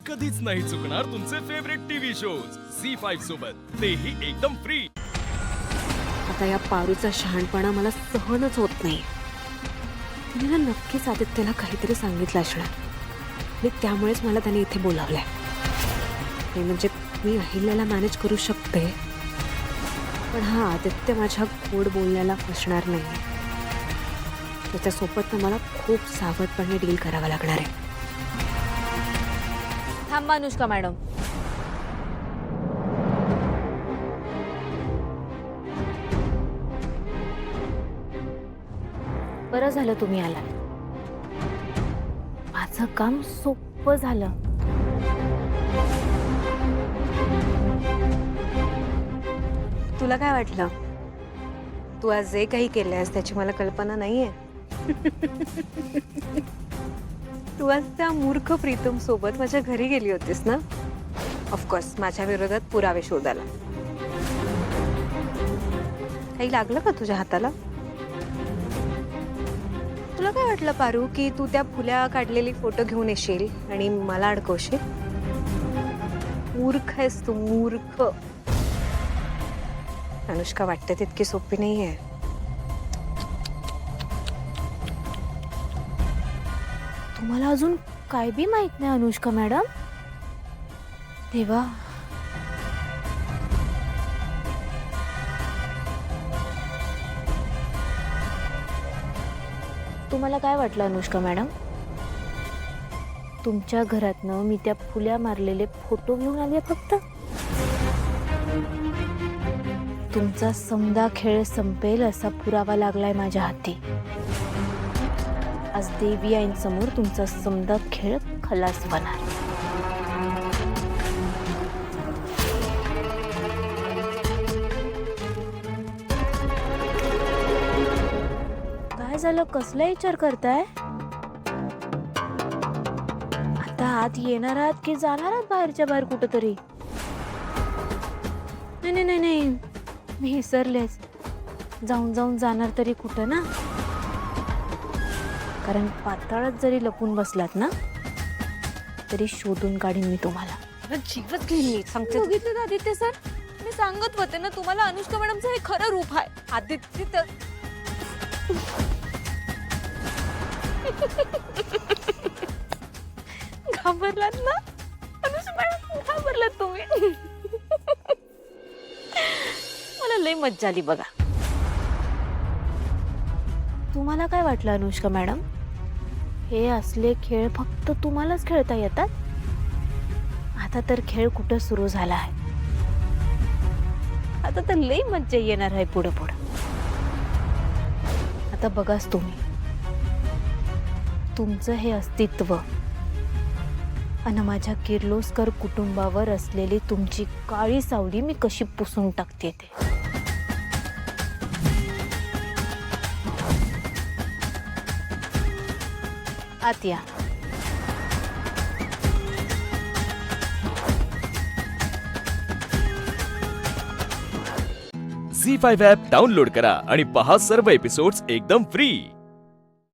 कधीच नाही चुकणार तुमचे फेवरेट टीव्ही शोज झी5 सोबत, तेही एकदम फ्री। आता या पारूचा शहाणपणा मला सहनच होत नाही। तिने ना नक्कीच आदित्यला काहीतरी सांगितलं असणार आणि त्यामुळेच मला त्याने इथे बोलावलंय। हे म्हणजे मी अहिल्याला मॅनेज करू शकते, पण हा आदित्य माझ्या गोड बोलण्याला फसणार नाही। त्याच्यासोबत ना मला खूप सावधपणे डील करावं लागणार आहे। थांबा अनुष्का मॅडम, बरं झालं तुम्ही आलात। माझं काम सोपं झालं। तुला काय वाटलं? तू आज जे काही केलंयस त्याची मला कल्पना नाहीये। तू आज त्या मूर्ख प्रीतम सोबत माझ्या घरी गेली होतीस ना? ऑफकोर्स माझ्या विरोधात पुरावे शोधायला। काही लागलं का तुझ्या हाताला? तुला काय वाटलं पारू की तू त्या फुल्या काढलेली फोटो घेऊन येशील आणि मला अडकवशील? मूर्ख आहेस तू, मूर्ख। अनुष्का वाटते तितकी सोपी नाहीये। तुम्हाला अजून काय बी माहित नाही अनुष्का मॅडम? देवा, तुम्हाला काय वाटलं अनुष्का मॅडम? तुमच्या घरातनं मी त्या फुल्या मारलेले फोटो घेऊन आले फक्त? तुमचा समदा खेळ संपेल असा पुरावा लागलाय माझ्या हाती। आज देवी आईंसमोर तुमचा समदा खेळ खलास होणार। काय झालं, कसला विचार करताय? आता आत येणार आहात की जाणार आहात बाहेरच्या बाहेर कुठेतरी? नाही नाही नाही नाही, मी विसरलेच। जाऊन जाऊन जाणार तरी कुठं ना? कारण पाताळात जरी लपून बसलात ना तरी शोधून काढीन मी तुम्हाला। जीवच घेईन मी, सांगते। बघितलं आदित्य सर, मी सांगत होते ना तुम्हाला अनुष्का मॅडमचं हे खरं रूप आहे। आदित्य तर घाबरलात ना अनुष्का मॅडम? घाबरलात तुम्ही? मला लई मज्जा आली बघा। तुम्हाला काय वाटलं अनुष्का मॅडम? हे असले खेळ फक्त तुम्हालाच खेळता येतात? आता तर खेळ कुठं सुरू झाला आहे। आता तर लई मज्जा येणार आहे पुढे पुढे। आता बघाच तुम्ही, तुमचं हे अस्तित्व आणि माझ्या किर्लोस्कर कुटुंबावर असलेली तुमची काळी सावली मी कशी पुसून टाकते ते। आत या। झी5 ॲप डाउनलोड करा आणि पहा सर्व एपिसोड्स एकदम फ्री।